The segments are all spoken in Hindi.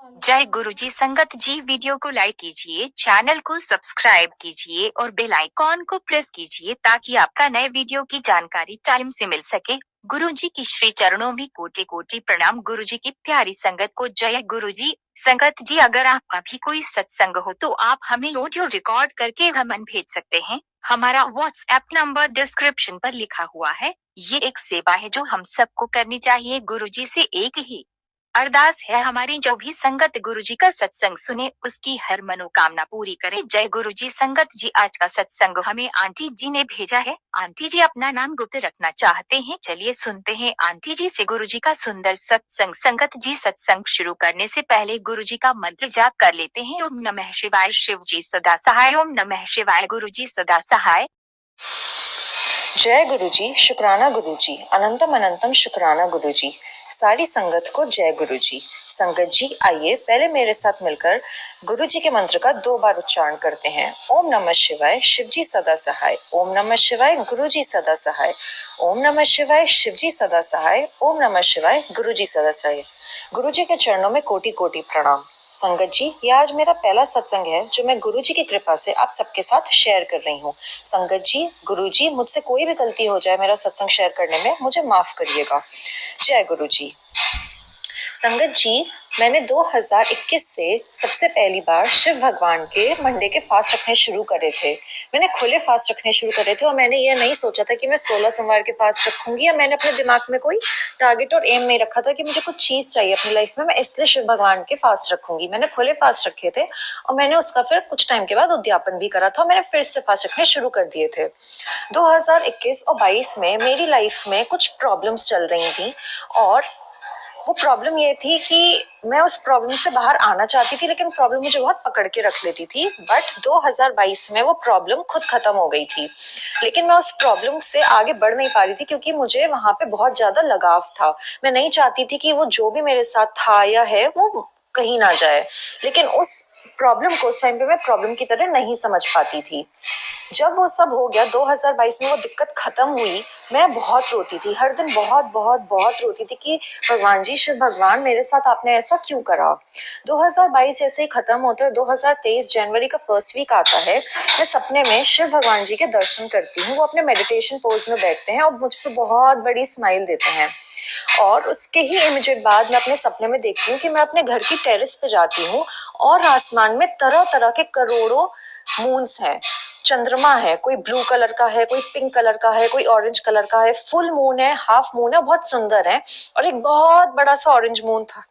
जय गुरुजी संगत जी। वीडियो को लाइक कीजिए, चैनल को सब्सक्राइब कीजिए और बेल आइकॉन को प्रेस कीजिए ताकि आपका नए वीडियो की जानकारी टाइम से मिल सके। गुरुजी की श्री चरणों में कोटि कोटि प्रणाम। गुरुजी की प्यारी संगत को जय गुरुजी। संगत जी, अगर आपका भी कोई सत्संग हो तो आप हमें ऑडियो रिकॉर्ड करके हमें भेज सकते हैं। हमारा व्हाट्सएप नंबर डिस्क्रिप्शन पर लिखा हुआ है। ये एक सेवा है जो हम सबको करनी चाहिए। गुरुजी से एक ही अरदास है, हमारी जो भी संगत गुरुजी का सत्संग सुने उसकी हर मनोकामना पूरी करे। जय गुरुजी। संगत जी, आज का सत्संग हमें आंटी जी ने भेजा है। आंटी जी अपना नाम गुप्त रखना चाहते हैं। चलिए सुनते हैं आंटी जी से गुरुजी का सुंदर सत्संग। संगत जी, सत्संग शुरू करने से पहले गुरुजी का मंत्र जाप कर लेते हैं। ओम नमः शिवाय। शिव जी सदा सहाय। ओम नमः शिवाय। गुरुजी सदा सहाय। जय गुरुजी। शुक्राना गुरुजी। अनंतम अनंतम शुक्राना गुरुजी। सारी संगत को जय गुरुजी। संगत जी, आइए पहले मेरे साथ मिलकर गुरुजी के मंत्र का 2 बार उच्चारण करते हैं। ओम नमः शिवाय। शिव जी सदा सहाय। ओम नमः शिवाय। गुरुजी सदा सहाय। ओम नमः शिवाय। शिव जी सदा सहाय। ओम नमः शिवाय। गुरुजी सदा सहाय। गुरुजी के चरणों में कोटि कोटि प्रणाम। संगत जी, ये आज मेरा पहला सत्संग है जो मैं गुरुजी की कृपा से आप सबके साथ शेयर कर रही हूँ। संगत जी, गुरुजी, मुझसे कोई भी गलती हो जाए मेरा सत्संग शेयर करने में, मुझे माफ करिएगा। जय गुरुजी। संगत जी, मैंने 2021 से सबसे पहली बार शिव भगवान के मंडे के फास्ट रखने शुरू करे थे। मैंने खुले फास्ट रखने शुरू करे थे और मैंने ये नहीं सोचा था कि मैं 16 सोमवार के फास्ट रखूंगी, या मैंने अपने दिमाग में कोई टारगेट और एम नहीं रखा था कि मुझे कुछ चीज चाहिए अपनी लाइफ में, मैं इसलिए शिव भगवान के फास्ट रखूंगी। मैंने खुले फास्ट रखे थे और मैंने उसका फिर कुछ टाइम के बाद उद्यापन भी करा था और मैंने फिर से फास्ट रखने शुरू कर दिए थे। 2021 और 22 में मेरी लाइफ में कुछ प्रॉब्लम्स चल रही थी और वो प्रॉब्लम ये थी कि मैं उस प्रॉब्लम से बाहर आना चाहती थी, लेकिन प्रॉब्लम मुझे बहुत पकड़ के रख लेती थी। बट 2022 में वो प्रॉब्लम खुद खत्म हो गई थी, लेकिन मैं उस प्रॉब्लम से आगे बढ़ नहीं पा रही थी क्योंकि मुझे वहां पे बहुत ज्यादा लगाव था। मैं नहीं चाहती थी कि वो जो भी मेरे साथ था या है वो कहीं ना जाए, लेकिन उस प्रॉब्लम को उस टाइम पे मैं प्रॉब्लम की तरह नहीं समझ पाती थी। जब वो सब हो गया 2022 में, वो दिक्कत खत्म हुई, मैं बहुत रोती थी, हर दिन बहुत बहुत बहुत रोती थी कि भगवान जी, शिव भगवान, मेरे साथ आपने ऐसा क्यों करा। 2022 जैसे ही खत्म होता है, 2023 जनवरी का फर्स्ट वीक आता है, मैं सपने में शिव भगवान जी के दर्शन करती हूँ। वो अपने मेडिटेशन पोज में बैठते हैं और मुझ पर बहुत बड़ी स्माइल देते हैं। और उसके ही इमीडिएट बाद मैं अपने सपने में देखती हूँ कि मैं अपने घर की टेरेस पे जाती हूँ और आसमान में तरह तरह के करोड़ों मून्स हैं, चंद्रमा है, कोई ब्लू कलर का है, कोई पिंक कलर का है, कोई ऑरेंज कलर का है, फुल मून है, हाफ मून है, बहुत सुंदर है। और एक बहुत बड़ा सा ऑरेंज मून था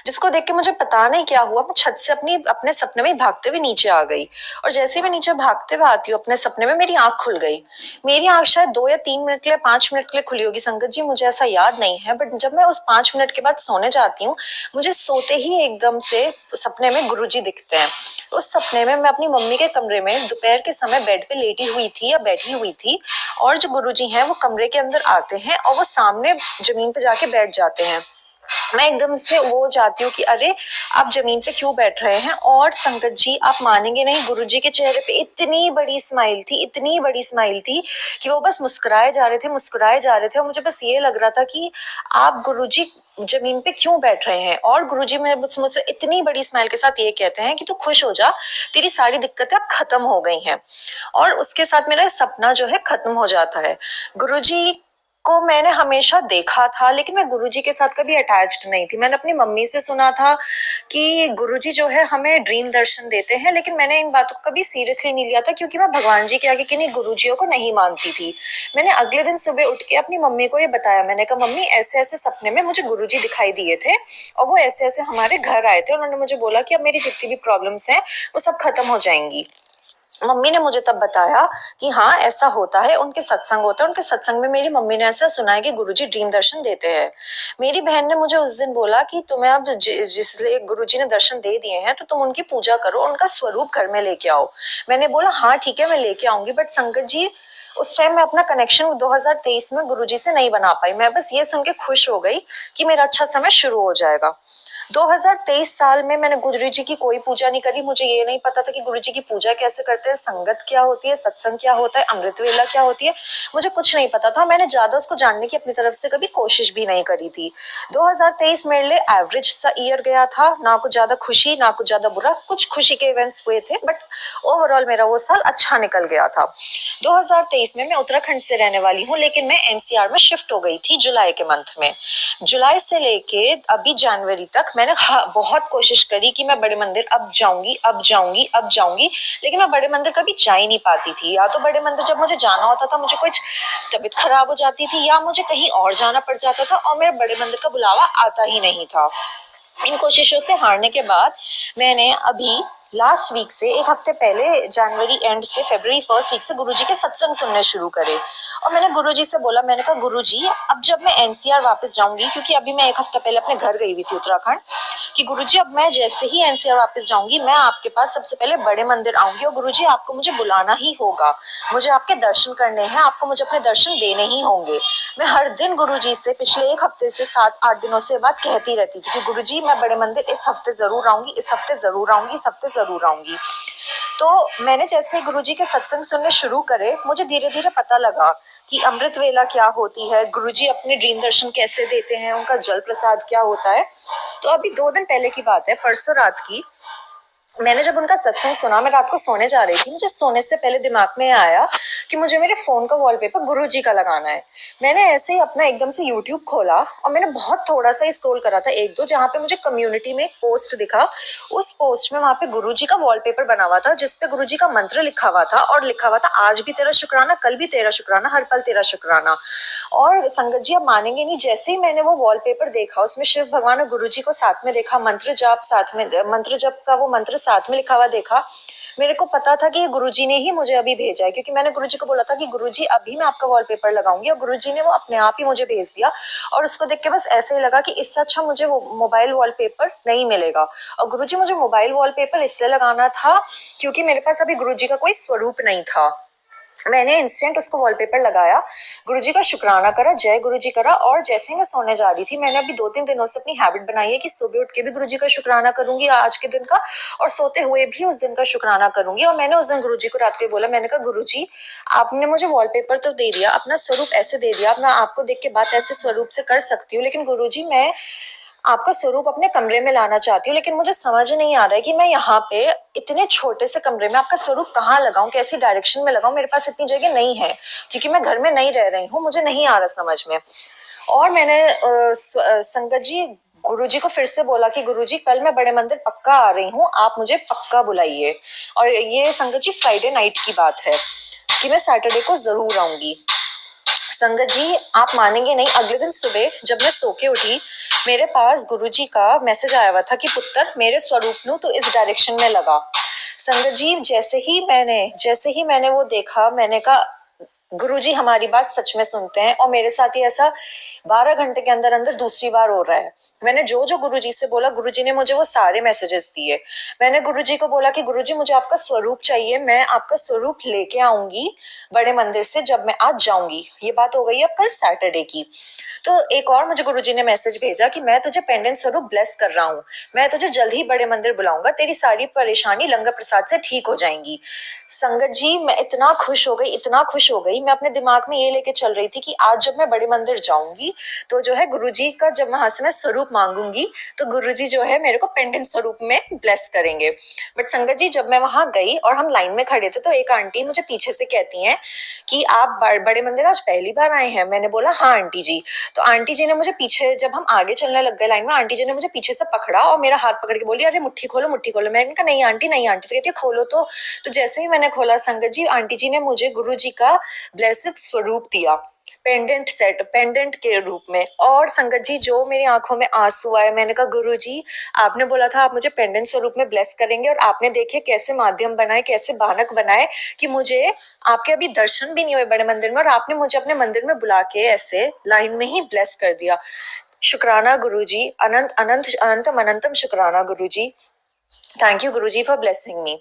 जिसको देख के मुझे पता नहीं क्या हुआ, मैं छत से अपने सपने में भागते हुए नीचे आ गई। और जैसे ही मैं नीचे भागते हुए आती हूँ अपने सपने में, मेरी आंख खुल गई। मेरी आंख शायद 2 या 3 मिनट के लिए, 5 मिनट के लिए खुली होगी संगत जी, मुझे ऐसा याद नहीं है। बट जब मैं उस 5 मिनट के बाद सोने जाती हूँ, मुझे सोते ही एकदम से सपने में गुरुजी दिखते हैं। उस सपने में मैं अपनी मम्मी के कमरे में दोपहर के समय बेड पे लेटी हुई थी या बैठी हुई थी, और जो गुरुजी हैं वो कमरे के अंदर आते हैं और वो सामने जमीन पे जाके बैठ जाते हैं। मैं एकदम से वो हो जाती हूँ कि अरे, आप जमीन पे क्यों बैठ रहे हैं। और संगत जी, आप मानेंगे नहीं, गुरुजी के चेहरे पे इतनी बड़ी स्माइल थी, इतनी बड़ी स्माइल थी कि वो बस मुस्कुराए जा रहे थे, मुस्कुराए जा रहे थे। और मुझे बस ये लग रहा था कि आप गुरुजी जमीन पे क्यों बैठ रहे हैं। और गुरुजी मेरे बस मुझसे इतनी बड़ी स्माइल के साथ ये कहते हैं कि तू खुश हो जा, तेरी सारी दिक्कतें अब खत्म हो गई हैं। और उसके साथ मेरा सपना जो है खत्म हो जाता है। गुरुजी को मैंने हमेशा देखा था, लेकिन मैं गुरुजी के साथ कभी अटैच्ड नहीं थी। मैंने अपनी मम्मी से सुना था कि गुरुजी जो है हमें ड्रीम दर्शन देते हैं, लेकिन मैंने इन बातों को कभी सीरियसली नहीं लिया था क्योंकि मैं भगवान जी के आगे किन्हीं गुरुजियों को नहीं मानती थी। मैंने अगले दिन सुबह उठ के अपनी मम्मी को ये बताया। मैंने कहा, मम्मी, ऐसे ऐसे सपने में मुझे गुरुजी दिखाई दिए थे और वो ऐसे ऐसे हमारे घर आए थे। उन्होंने मुझे बोला कि अब मेरी जितनी भी प्रॉब्लम्स हैं वो सब खत्म हो जाएंगी। मम्मी ने मुझे तब बताया कि हाँ, ऐसा होता है, उनके सत्संग होता है, उनके सत्संग में मेरी मम्मी ने ऐसा सुना है कि गुरुजी ड्रीम दर्शन देते हैं। मेरी बहन ने मुझे उस दिन बोला कि तुम्हें अब जिसलिए गुरुजी ने दर्शन दे दिए हैं तो तुम उनकी पूजा करो, उनका स्वरूप घर में लेके आओ। मैंने बोला हाँ ठीक है, मैं लेके आऊंगी। बट संगत जी, उस टाइम मैं अपना कनेक्शन 2023 में गुरुजी से नहीं बना पाई। मैं बस ये सुन के खुश हो गई कि मेरा अच्छा समय शुरू हो जाएगा। 2023 साल में मैंने गुरु जी की कोई पूजा नहीं करी। मुझे ये नहीं पता था कि गुरु जी की पूजा कैसे करते हैं, संगत क्या होती है, सत्संग क्या होता है, अमृत वेला क्या होती है, मुझे कुछ नहीं पता था। मैंने ज्यादा उसको जानने की अपनी तरफ से कभी कोशिश भी नहीं करी थी। 2023 मेरे लिए एवरेज सा ईयर गया था, ना कुछ ज्यादा खुशी ना कुछ ज्यादा बुरा। कुछ खुशी के इवेंट्स हुए थे बट ओवरऑल मेरा वो साल अच्छा निकल गया था। 2023 में मैं उत्तराखंड से रहने वाली हूँ, लेकिन मैं एनसीआर में शिफ्ट हो गई थी जुलाई के मंथ में। जुलाई से लेके अभी जनवरी तक मैंने बहुत कोशिश करी कि मैं बड़े मंदिर अब जाऊंगी अब जाऊंगी अब जाऊंगी, लेकिन मैं बड़े मंदिर कभी जा ही नहीं पाती थी। या तो बड़े मंदिर जब मुझे जाना होता था मुझे कुछ तबीयत खराब हो जाती थी, या मुझे कहीं और जाना पड़ जाता था और मेरे बड़े मंदिर का बुलावा आता ही नहीं था। इन कोशिशों से हारने के बाद मैंने अभी लास्ट वीक से, एक हफ्ते पहले, जनवरी एंड से फरवरी फर्स्ट वीक से गुरुजी के सत्संग सुनने शुरू करे। और मैंने गुरुजी से बोला, मैंने कहा गुरुजी अब जब मैं एनसीआर वापस जाऊंगी, क्योंकि अभी मैं एक हफ्ता पहले अपने घर गई हुई थी उत्तराखंड, कि गुरुजी अब मैं जैसे ही एनसीआर वापस जाऊंगी मैं आपके पास सबसे पहले बड़े मंदिर आऊंगी और गुरुजी आपको मुझे बुलाना ही होगा, मुझे आपके दर्शन करने हैं, आपको मुझे अपने दर्शन देने ही होंगे। मैं हर दिन गुरुजी से पिछले एक हफ्ते से 7-8 दिनों से बात कहती रहती थी कि गुरुजी मैं बड़े मंदिर इस हफ्ते जरूर आऊंगी, इस हफ्ते जरूर आऊंगी, इस हफ्ते जरूर आऊंगी। तो मैंने जैसे ही गुरुजी के सत्संग सुनने शुरू करे, मुझे धीरे धीरे पता लगा कि अमृत वेला क्या होती है, गुरुजी अपने ड्रीम दर्शन कैसे देते हैं, उनका जल प्रसाद क्या होता है। तो अभी 2 दिन पहले की बात है, परसों रात की, मैंने जब उनका सत्संग सुना, मैं रात को सोने जा रही थी, मुझे सोने से पहले दिमाग में आया कि मुझे मेरे फोन का वॉलपेपर गुरुजी का लगाना है। मैंने ऐसे ही अपना एकदम से यूट्यूब खोला और मैंने बहुत थोड़ा सा ही स्क्रॉल करा था, एक दो, जहाँ पे मुझे कम्युनिटी में एक पोस्ट दिखा। उस पोस्ट में वहां पे गुरुजी का वॉलपेपर बना हुआ था, जिसपे गुरुजी का मंत्र लिखा हुआ था और लिखा हुआ था, आज भी तेरा शुक्राना, कल भी तेरा शुक्राना, हर पल तेरा शुक्राना। और संगत जी, आप मानेंगे नहीं, जैसे ही मैंने वो वॉलपेपर देखा, उसमें शिव भगवान और गुरुजी को साथ में देखा, मंत्र जाप साथ में, मंत्र जप का वो मंत्र साथ में लिखा हुआ देखा, मेरे को पता था कि ये गुरुजी ने ही मुझे अभी भेजा है, क्योंकि मैंने गुरुजी को बोला था कि गुरुजी अभी मैं आपका वॉलपेपर लगाऊंगी, और गुरुजी ने वो अपने आप ही मुझे भेज दिया। और उसको देख के बस ऐसे ही लगा कि इससे अच्छा मुझे वो मोबाइल वॉलपेपर नहीं मिलेगा। और गुरुजी, मुझे मोबाइल वॉलपेपर इससे लगाना था क्योंकि मेरे पास अभी गुरुजी का कोई स्वरूप नहीं था। मैंने इंस्टेंट उसको वॉलपेपर लगाया, गुरुजी का शुक्राना करा, जय गुरुजी करा, और जैसे ही मैं सोने जा रही थी, मैंने अभी 2-3 दिनों से अपनी हैबिट बनाई है कि सुबह उठ के भी गुरुजी का शुक्राना करूंगी आज के दिन का, और सोते हुए भी उस दिन का शुक्राना करूंगी। और मैंने उस दिन गुरुजी को रात को बोला, मैंने कहा गुरुजी आपने मुझे वॉलपेपर तो दे दिया, अपना स्वरूप ऐसे दे दिया, मैं आपको देख के बात ऐसे स्वरूप से कर सकती हूँ, लेकिन गुरुजी मैं आपका स्वरूप अपने कमरे में लाना चाहती हूँ, लेकिन मुझे समझ नहीं आ रहा है कि मैं यहाँ पे इतने छोटे से कमरे में आपका स्वरूप कहाँ लगाऊं, कैसी डायरेक्शन में लगाऊं, मेरे पास इतनी जगह नहीं है, क्योंकि मैं घर में नहीं रह रही हूँ, मुझे नहीं आ रहा समझ में। और मैंने संगत जी गुरुजी को फिर से बोला कि गुरुजी कल मैं बड़े मंदिर पक्का आ रही हूँ, आप मुझे पक्का बुलाइए। और ये संगत जी फ्राइडे नाइट की बात है कि मैं सैटरडे को जरूर आऊंगी। संगत जी, आप मानेंगे नहीं, अगले दिन सुबह जब मैं सो के उठी, मेरे पास गुरुजी का मैसेज आया हुआ था कि पुत्र मेरे स्वरूप नु तो इस डायरेक्शन में लगा। संगत जी, जैसे ही मैंने वो देखा, मैंने कहा गुरुजी हमारी बात सच में सुनते हैं। और मेरे साथ ही ऐसा 12 घंटे के अंदर अंदर दूसरी बार हो रहा है। मैंने जो जो गुरुजी से बोला, गुरुजी ने मुझे वो सारे मैसेजेस दिए। मैंने गुरुजी को बोला कि गुरुजी मुझे आपका स्वरूप चाहिए, मैं आपका स्वरूप लेके आऊंगी बड़े मंदिर से जब मैं आज जाऊंगी। ये बात हो गई अब कल सैटरडे की। तो एक और मुझे गुरुजी ने मैसेज भेजा कि मैं तुझे पेंडेंट स्वरूप ब्लेस कर रहा हूँ, मैं तुझे जल्द ही बड़े मंदिर बुलाऊंगा, तेरी सारी परेशानी लंगर प्रसाद से ठीक हो जाएंगी। संगत जी, मैं इतना खुश हो गई, इतना खुश हो गई। मैं अपने दिमाग में ये लेके चल रही थी कि आज जब मैं बड़े मंदिर जाऊंगी तो जो है गुरुजी का, जब वहां से मैं स्वरूप मांगूंगी तो गुरुजी जो है मेरे को पेंडेंट स्वरूप में ब्लेस करेंगे। बट संगत जी, जब मैं वहां गई और हम लाइन में खड़े थे, तो एक आंटी मुझे पीछे से कहती हैं कि आप बड़े मंदिर आज पहली बार आए हैं? मैंने बोला हाँ आंटी जी। तो आंटी जी ने मुझे पीछे, जब हम आगे चलने लग गए लाइन में, आंटी जी ने मुझे पीछे से पकड़ा और मेरा हाथ पकड़ के बोली, अरे मुट्ठी खोलो मुट्ठी खोलो। मैंने कहा नहीं आंटी, नहीं आंटी। तो कहती है खोलो तो जैसे ही मैंने खोला संगत जी, आंटी जी ने मुझे गुरु जी का ब्लेसिड स्वरूप दिया, पेंडेंट सेट, पेंडेंट के रूप में। और संगत जी, जो मेरी आंखों में आंसू आए, मैंने कहा गुरु जी आपने बोला था आप मुझे पेंडेंट स्वरूप में ब्लेस करेंगे, और आपने देखे कैसे माध्यम बनाए, कैसे बानक बनाए कि मुझे आपके अभी दर्शन भी नहीं हुए बड़े मंदिर में, और आपने मुझे अपने मंदिर में बुला के ऐसे लाइन में ही ब्लेस कर दिया। शुक्राना गुरु जी, अनंत अनंत अनंतम अनंतम शुक्राना Guru ji. Thank you Guruji for blessing me.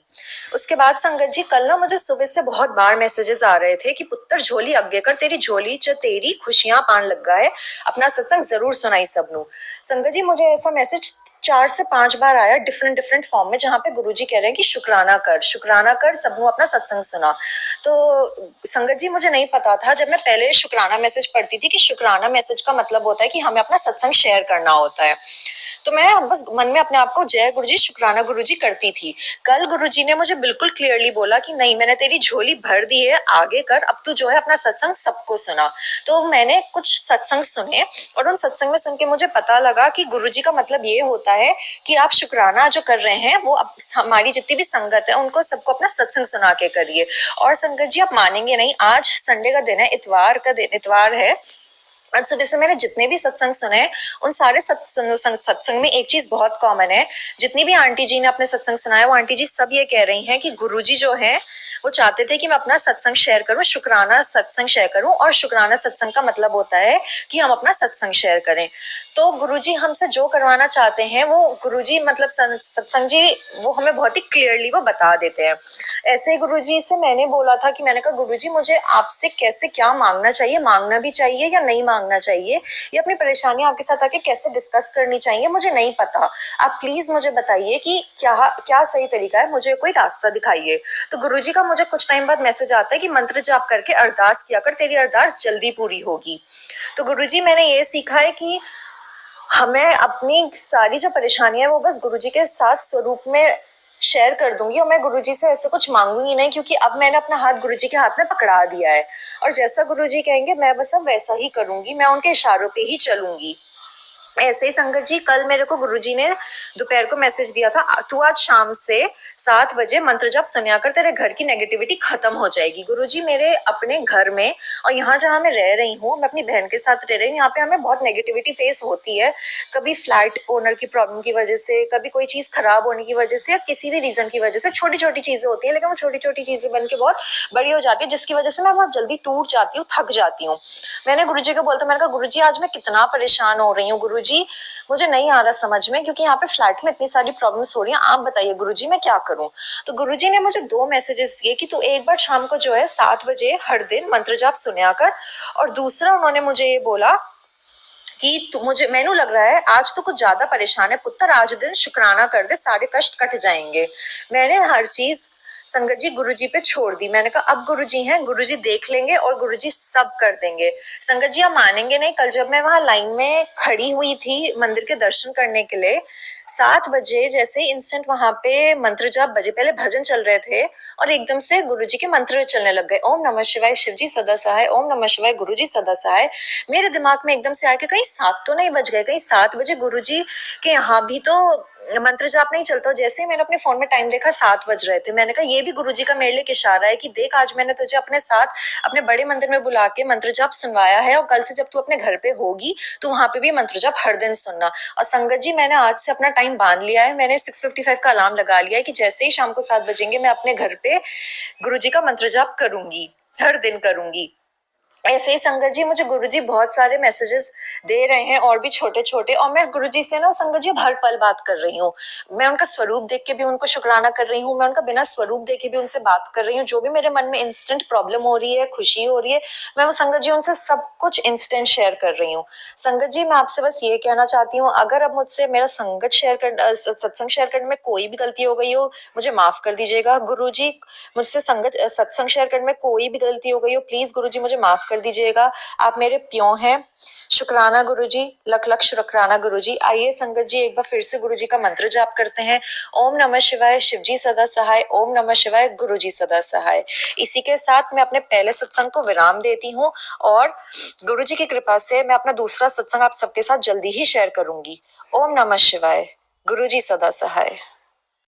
उसके बाद संगत जी, कल ना मुझे सुबह से बहुत बार मैसेजेस आ रहे थे कि पुत्र झोली अगे कर, तेरी झोली च तेरी खुशियां पान लग गया है, अपना सत्संग जरूर सुनाई सबनू। संगत जी, मुझे ऐसा मैसेज 4 से 5 बार आया डिफरेंट डिफरेंट फॉर्म में, जहाँ पे गुरुजी कह रहे हैं कि शुक्राना कर, सबने अपना सत्संग सुना। तो संगत जी मुझे नहीं पता था जब मैं पहले शुक्राना मैसेज पढ़ती थी कि शुक्राना मैसेज का मतलब होता है कि हमें अपना सत्संग शेयर करना होता है। तो मैं बस मन में अपने आप को जय गुरुजी शुक्राना गुरुजी करती थी। कल गुरुजी ने मुझे बिल्कुल क्लियरली बोला कि नहीं, मैंने तेरी झोली भर दी है, आगे कर, अब तू जो है अपना सत्संग सबको सुना। तो मैंने कुछ सत्संग सुने और उन सत्संग में सुन के मुझे पता लगा कि गुरुजी का मतलब ये होता है कि आप शुक्राना जो कर रहे हैं वो हमारी जितनी भी संगत है उनको सबको अपना सत्संग सुना के करिए। और संगत जी आप मानेंगे नहीं, आज संडे का दिन है, इतवार है। आज सुबह से मैंने जितने भी सत्संग सुने उन सारे सत्संग में एक चीज बहुत कॉमन है। जितनी भी आंटी जी ने अपने सत्संग सुनाया वो आंटी जी सब ये कह रही हैं कि गुरुजी जो है वो चाहते थे कि मैं अपना सत्संग शेयर करूं, शुक्राना सत्संग शेयर करूं। और शुक्राना सत्संग का मतलब होता है कि हम अपना सत्संग शेयर करें। तो गुरुजी हमसे जो करवाना चाहते हैं वो गुरुजी मतलब सत्संग जी वो हमें बहुत ही क्लियरली वो बता देते हैं। ऐसे ही गुरुजी से मैंने बोला था कि मैंने कहा गुरुजी मुझे आपसे कैसे क्या मांगना चाहिए, मांगना भी चाहिए या नहीं मांगना चाहिए, या अपनी परेशानी आपके साथ आके कैसे डिस्कस करनी चाहिए, मुझे नहीं पता। आप प्लीज मुझे बताइए कि क्या क्या सही तरीका है, मुझे कोई रास्ता दिखाइए। तो गुरुजी का मुझे कुछ टाइम बाद मैसेज आता है कि मंत्र जाप करके अरदास किया कर, तेरी अरदास जल्दी पूरी होगी। तो गुरुजी मैंने ये सीखा है कि हमें अपनी सारी जो परेशानियां है वो बस गुरुजी के साथ स्वरूप में शेयर कर दूंगी और मैं गुरुजी से ऐसे कुछ मांगूंगी नहीं, क्योंकि अब मैंने अपना हाथ गुरुजी के हाथ में पकड़ा दिया है और जैसा गुरुजी कहेंगे मैं बस अब वैसा ही करूंगी, मैं उनके इशारों पे ही चलूंगी। ऐसे ही संगत जी कल मेरे को गुरुजी ने दोपहर को मैसेज दिया था, तू आज शाम से 7 बजे मंत्र जाप सुनिया कर, तेरे घर की नेगेटिविटी खत्म हो जाएगी। गुरुजी मेरे अपने घर में और यहाँ जहाँ मैं रह रही हूँ, मैं अपनी बहन के साथ रह रही हूँ, यहाँ पे हमें बहुत नेगेटिविटी फेस होती है। कभी फ्लैट ओनर की प्रॉब्लम की वजह से, कभी कोई चीज खराब होने की वजह से, या किसी भी रीजन की वजह से छोटी छोटी चीजें होती है, लेकिन वो छोटी छोटी चीजें बन के बहुत बड़ी हो जाती है, जिसकी वजह से मैं बहुत जल्दी टूट जाती हूँ, थक जाती हूँ। मैंने गुरुजी को बोलता, मैंने कहा गुरुजी आज मैं कितना परेशान हो रही हूँ, गुरुजी मुझे नहीं आ रहा समझ में, क्योंकि यहाँ पे फ्लैट में इतनी सारी प्रॉब्लम्स हो रही हैं, आप बताइए गुरुजी मैं क्या करूं। तो गुरुजी ने मुझे 2 मैसेजेस दिए कि तू एक बार शाम को जो है 7 बजे हर दिन मंत्र जाप सुनिया कर, और दूसरा उन्होंने मुझे ये बोला कि तू मुझे मैनू लग रहा है आज तो कुछ ज्यादा परेशान है पुत्र, आज दिन शुक्राना कर दे, सारे कष्ट कट जाएंगे। मैंने हर चीज संगत जी गुरुजी पे छोड़ दी। मैंने कहा अब गुरुजी हैं, गुरुजी देख लेंगे और गुरुजी सब कर देंगे। संगत जी आप मानेंगे नहीं, कल जब मैं वहां लाइन में खड़ी हुई थी मंदिर के दर्शन करने के लिए, 7 बजे जैसे इंस्टेंट वहां पे मंत्र जाप बजे, पहले भजन चल रहे थे और एकदम से गुरुजी के मंत्र चलने लग गए, ओम नमः शिवाय शिवजी सदा सहाय, ओम नमः शिवाय गुरुजी सदा सहाय। मेरे दिमाग में एकदम से आया कि कहीं 7 तो नहीं बज गए, कहीं 7 बजे गुरुजी के यहाँ भी तो मंत्र जाप नहीं चलता। जैसे ही मैंने अपने फोन में टाइम देखा 7 बज रहे थे, मैंने कहा ये भी गुरुजी का मेरे लिए इशारा है कि देख आज मैंने तुझे अपने साथ अपने बड़े मंदिर में बुला के मंत्र जाप सुनवाया है, और कल से जब तू अपने घर पे होगी तो वहां पे भी मंत्र जाप हर दिन सुनना। और संगत जी मैंने आज से अपना टाइम बांध लिया है, मैंने 6:55 का अलार्म लगा लिया है कि जैसे ही शाम को 7 बजेंगे मैं अपने घर पे गुरुजी का मंत्र जाप करूंगी, हर दिन करूंगी। ऐसे ही संगत जी मुझे गुरुजी बहुत सारे मैसेजेस दे रहे हैं और भी छोटे छोटे, और मैं गुरुजी से ना संगत जी हर पल बात कर रही हूँ। मैं उनका स्वरूप देख के भी उनको शुक्राना कर रही हूँ, मैं उनका बिना स्वरूप देखे भी उनसे बात कर रही हूँ। जो भी मेरे मन में इंस्टेंट प्रॉब्लम हो रही है, खुशी हो रही है, मैं वो संगत जी उनसे सब कुछ इंस्टेंट शेयर कर रही हूँ। संगत जी मैं आपसे बस ये कहना चाहती हूँ, अगर अब मुझसे मेरा सत्संग शेयर करने में कोई भी गलती हो गई हो, मुझे माफ कर दीजिएगा। गुरुजी मुझसे सत्संग शेयर करने में कोई भी गलती हो गई हो, प्लीज गुरुजी मुझे माफ कर दीजिएगा, आप मेरे प्यों हैं। शुक्राना गुरुजी, लख लख शुक्राना गुरुजी। आइए संगत जी एक बार फिर से गुरुजी का मंत्र जाप करते हैं, ओम नमः शिवाय शिवजी सदा सहाय, ओम नमः शिवाय गुरुजी सदा सहाय। इसी के साथ मैं अपने पहले सत्संग को विराम देती हूँ और गुरुजी की कृपा से मैं अपना दूसरा सत्संग आप सबके साथ जल्दी ही शेयर करूंगी। ओम नमः शिवाय, गुरुजी सदा सहाय।